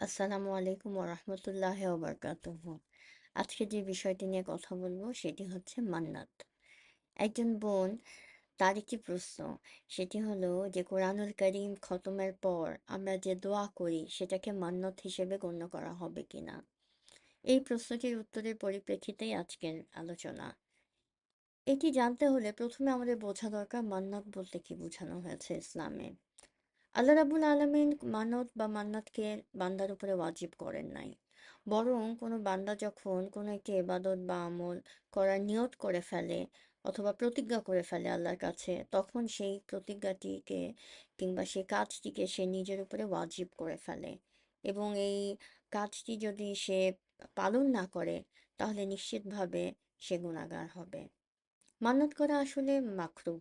আসসালামু আলাইকুম ওরহমতুল্লাহ ওবরকাতুহ। আজকে যে বিষয়টি নিয়ে কথা বলবো সেটি হচ্ছে মান্নাত। একজন বোন, তার একটি প্রশ্ন, সেটি হলো যে কোরআনুল কারীম খতমের পর আমরা যে দোয়া করি সেটাকে মান্নাত হিসেবে গণ্য করা হবে কিনা। এই প্রশ্নটির উত্তরের পরিপ্রেক্ষিতেই আজকের আলোচনা। এটি জানতে হলে প্রথমে আমাদের বোঝা দরকার মান্নাত বলতে কি বোঝানো হয়েছে ইসলামে। আল্লাহ রাব্বুল আলামিন মানত বা মান্নাতকে বান্দার উপরে ওয়াজিব করেন নাই, বরং কোনো বান্দা যখন কোনো একটি ইবাদত বা আমল করার নিয়ত করে ফেলে অথবা প্রতিজ্ঞা করে ফেলে আল্লাহর কাছে, তখন সেই প্রতিজ্ঞাটিকে কিংবা সেই কাজটিকে সে নিজের উপরে ওয়াজিব করে ফেলে। এবং এই কাজটি যদি সে পালন না করে তাহলে নিশ্চিতভাবে সে গুনাহগার হবে। মান্নত করা আসলে মাকরুহ,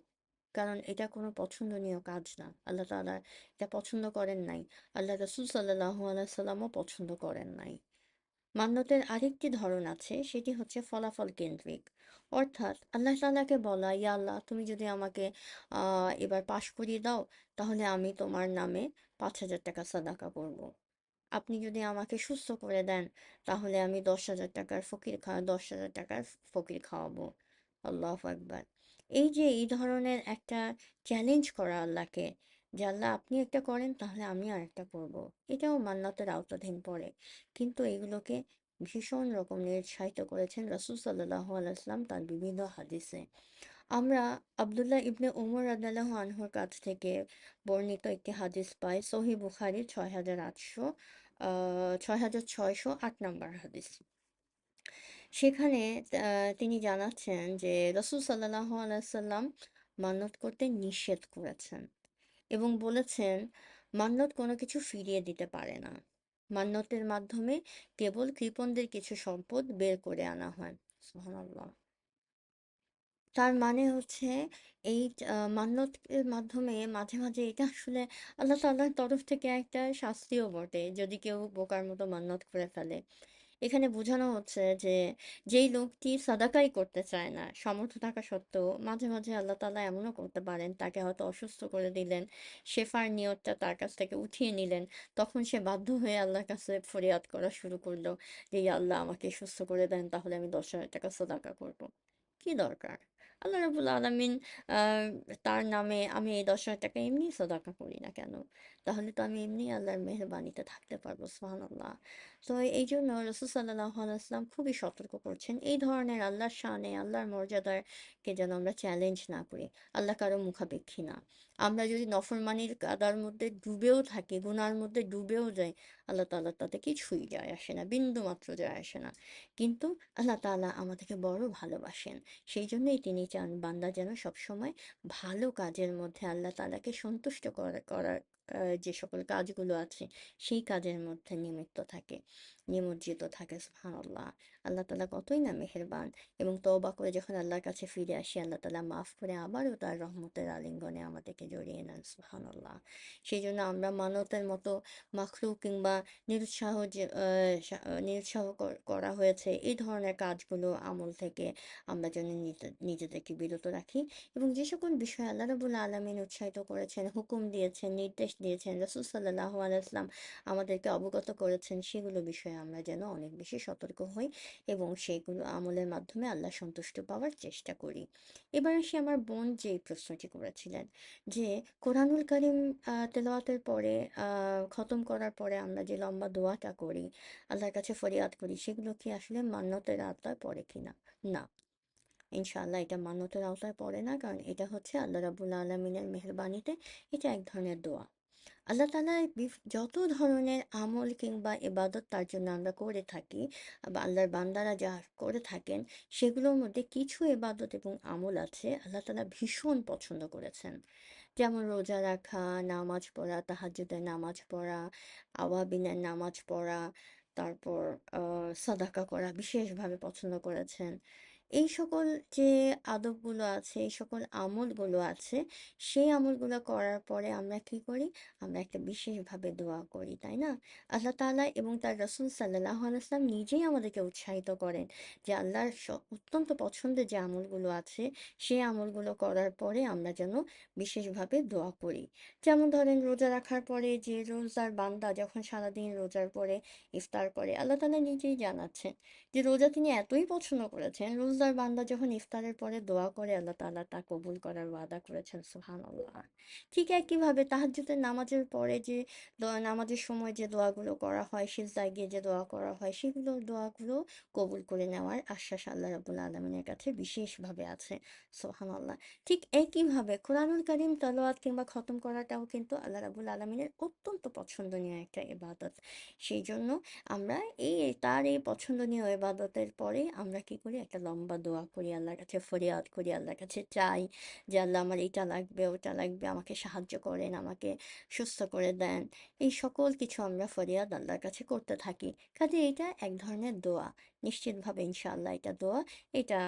কারণ এটা কোনো পছন্দনীয় কাজ না। আল্লাহ তাআলা এটা পছন্দ করেন নাই। আল্লাহ রাসূল সাল্লাল্লাহু আলাইহি সাল্লামও পছন্দ করেন নাই। মান্যতের আরেকটি ধরন আছে, সেটি হচ্ছে ফলাফল কেন্দ্রিক। অর্থাৎ আল্লাহ তাআলাকে বলা, ইয়া আল্লাহ তুমি যদি আমাকে এবার পাশ করিয়ে দাও তাহলে আমি তোমার নামে ৫,০০০ টাকা সাদাকা করব। আপনি যদি আমাকে সুস্থ করে দেন তাহলে আমি 10,000 টাকার ফকির খাওয়াবো। আল্লাহু আকবার। এই যে এই ধরনের একটা চ্যালেঞ্জ করা আল্লাহকে, যে আল্লাহ আপনি একটা করেন তাহলে আমি আর একটা করবো, এটাও মান্নাতের আওতাধীন পড়ে। কিন্তু এগুলোকে ভীষণ রকম নিরুৎসাহিত করেছেন রাসূল সাল্লাল্লাহু আলাইহি ওয়াসাল্লাম তার বিভিন্ন হাদিসে। আমরা আব্দুল্লাহ ইবনে উমর রাদিয়াল্লাহু আনহুর কাছ থেকে বর্ণিত একটি হাদিস পাই, সহিহ বুখারী 6608 নম্বর হাদিস। সেখানে তিনি জানাচ্ছেন যে রাসূল সাল্লাল্লাহু আলাইহি সাল্লাম মান্নত করতে নিষেধ করেছেন এবং বলেছেন মান্নত কোনো কিছু ফিরিয়ে দিতে পারে না। মান্যতের মাধ্যমে কেবল কৃপণদের কিছু সম্পদ বের করে আনা হয়। সুবহানাল্লাহ। তার মানে হচ্ছে এই মান্যতের মাধ্যমে মাঝে মাঝে এটা আসলে আল্লাহ তাআলার তরফ থেকে একটা শাস্তিও বটে যদি কেউ বোকার মতো মান্যত করে ফেলে। এখানে বোঝানো হচ্ছে যে যেই লোকটি সাদাকাই করতে চায় না সামর্থ্য থাকা সত্ত্বেও, মাঝে মাঝে আল্লাহ তাআলা এমনও করতে পারেন তাকে হয়তো অসুস্থ করে দিলেন, শেফার নিয়তটা তার কাছ থেকে উঠিয়ে নিলেন, তখন সে বাধ্য হয়ে আল্লাহর কাছে ফরিয়াদ করা শুরু করলো যে ইয়া আল্লাহ আমাকে সুস্থ করে দেন তাহলে আমি 10,000 টাকা সাদাকা করব। কি দরকার? আল্লাহ রাব্বুল আলামিন আহ, তার নামে আমি এই 10,000 টাকা এমনি সাদাকা করি না কেন? তাহলে তো আমি এমনি আল্লাহর মেহেরবানিতে থাকতে পারবো। সুবহানাল্লাহ। তো এই জন্য রসুল সাল্লাল্লাহু আলাইহি ওয়াসাল্লাম খুবই সতর্ক করছেন এই ধরনের আল্লাহর শানে আল্লাহর মর্যাদাকে যেন আমরা চ্যালেঞ্জ না করি। আল্লাহ কারো মুখাপেক্ষী না। আমরা যদি নফরমানির কাদার মধ্যে ডুবেও থাকি, গুনার মধ্যে ডুবেও যাই, আল্লাহ তাআলা তাতে কিছুই যায় আসে না, বিন্দু মাত্র যায় আসে না। কিন্তু আল্লাহ তাআলা আমাদেরকে বড় ভালোবাসেন। সেই জন্যই তিনি চান বান্দা যেন সবসময় ভালো কাজের মধ্যে আল্লাহ তাআলাকে সন্তুষ্ট করার যে সকল কাজগুলো আছে সেই কাজের মধ্যে নিমজ্জিত থাকে। সুবহানাল্লাহ। আল্লাহ তাআলা কতই না মেহেরবান, এবং তওবা করে যখন আল্লাহর কাছে ফিরে আসি আল্লাহ তাআলা মাফ করে আবারও তার রহমতের আলিঙ্গনে আমাদেরকে জড়িয়ে নেন। সুবহানাল্লাহ। সেই জন্য আমরা মানতের মতো মাখলুক কিংবা নিরুৎসাহ যে নিরুৎসাহ করা হয়েছে এই ধরনের কাজগুলো আমল থেকে আমরা যেন নিজেদেরকে বিরত রাখি। এবং যে সকল বিষয়ে আল্লাহ রাব্বুল আলামিন উৎসাহিত করেছেন, হুকুম দিয়েছেন, নির্দেশ দিয়েছেন, রাসূল সাল্লাল্লাহু আলাইহি ওয়াসাল্লাম আমাদেরকে অবগত করেছেন, সেগুলো বিষয়ে আমরা যেন অনেক বেশি সতর্ক হই এবং সেগুলো আমলের মাধ্যমে আল্লাহ সন্তুষ্ট পাওয়ার চেষ্টা করি। এবার আসি আমার বোন যে প্রশ্নটি করেছিলেন যে কোরআনুল কারীম তেলাওয়াতের পরে খতম করার পরে আমরা যে লম্বা দোয়াটা করি, আল্লাহর কাছে ফরিয়াদ করি, সেগুলো কি আসলে মান্যতের আওতায় পড়ে কিনা? না, ইনশাআল্লাহ এটা মান্যতের আওতায় পড়ে না, কারণ এটা হচ্ছে আল্লাহ রাব্বুল আলামিনের মেহেরবানিতে এটা এক ধরনের দোয়া। আল্লাহ তাআলা যত ধরনের আমল কিংবা ইবাদত তার জন্য আমরা করে থাকি বা আল্লাহর বান্দারা যা করে থাকেন, সেগুলোর মধ্যে কিছু ইবাদত এবং আমল আছে আল্লাহ তাআলা ভীষণ পছন্দ করেছেন। যেমন রোজা রাখা, নামাজ পড়া, তাহাজ্জুদের নামাজ পড়া, আওয়াবিনের নামাজ পড়া, তারপর সাদাকা করা বিশেষভাবে পছন্দ করেছেন। এই সকল যে আদবগুলো আছে, এই সকল আমলগুলো আছে, সেই আমলগুলো করার পরে আমরা কি করি? আমরা একটা বিশেষভাবে দোয়া করি, তাই না? আল্লাহ তাআলা এবং তার রাসূল সাল্লাল্লাহু আলাইহি ওয়াসাল্লাম নিজেই আমাদেরকে উৎসাহিত করেন যে আল্লাহর অত্যন্ত পছন্দের যে আমলগুলো আছে, সেই আমলগুলো করার পরে আমরা যেন বিশেষভাবে দোয়া করি। যেমন ধরেন রোজা রাখার পরে যে রোজার বান্দা যখন সারাদিন রোজার পরে ইফতার করে, আল্লাহ তাআলা নিজেই জানাচ্ছেন যে রোজা তিনি এতই পছন্দ করেছেন, রোজার বান্দা যখন ইফতারের পরে দোয়া করে আল্লাহ তাআলা তা কবুল করার ওয়াদা করেছেন। সুবহানাল্লাহ। ঠিক একইভাবে তাহাজ্জুদের নামাজের পরে যে নামাজের সময় যে দোয়াগুলো করা হয়, সিজদায় গিয়ে যে দোয়া করা হয়, সেগুলো দোয়াগুলো কবুল করে নেওয়ার আশ্বাস আল্লাহ রাব্বুল আলামিনের কাছে বিশেষভাবে আছে। সুবহানাল্লাহ। ঠিক একইভাবে কোরআনুল কারীম তেলাওয়াত কিংবা খতম করাটাও কিন্তু আল্লাহ রাব্বুল আলামিনের অত্যন্ত পছন্দনীয় একটা ইবাদত। সেই জন্য আমরা তার এই পছন্দনীয় ইবাদতের পরে আমরা কি করি? একটা লম্বা দোয়া করি, আল্লাহর কাছে ফরিয়াদ করি, আল্লাহর কাছে চাই যে আল্লাহ আমার এটা লাগবে, ওটা লাগবে, আমাকে সাহায্য করেন, আমাকে সুস্থ করে দেন। এই সকল কিছু আমরা ফরিয়াদ আল্লাহর কাছে করতে থাকি। কাজে এটা এক ধরনের দোয়া। নিশ্চিতভাবে ইনশাআল্লাহ এটা দোয়া। এটা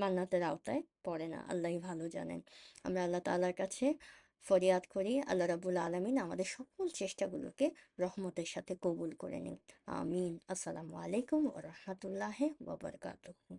মান্নাতের আওতায় পড়ে না। আল্লাহই ভালো জানেন। আমরা আল্লাহ তাআলার কাছে ফরিয়াদ করি, আল্লাহ রাব্বুল আলামিন আমাদের সকল চেষ্টাগুলোকে রহমতের সাথে কবুল করে নিন। আমিন। আসসালামু আলাইকুম ওয়া রাহমাতুল্লাহি ওয়া বারাকাতুহু।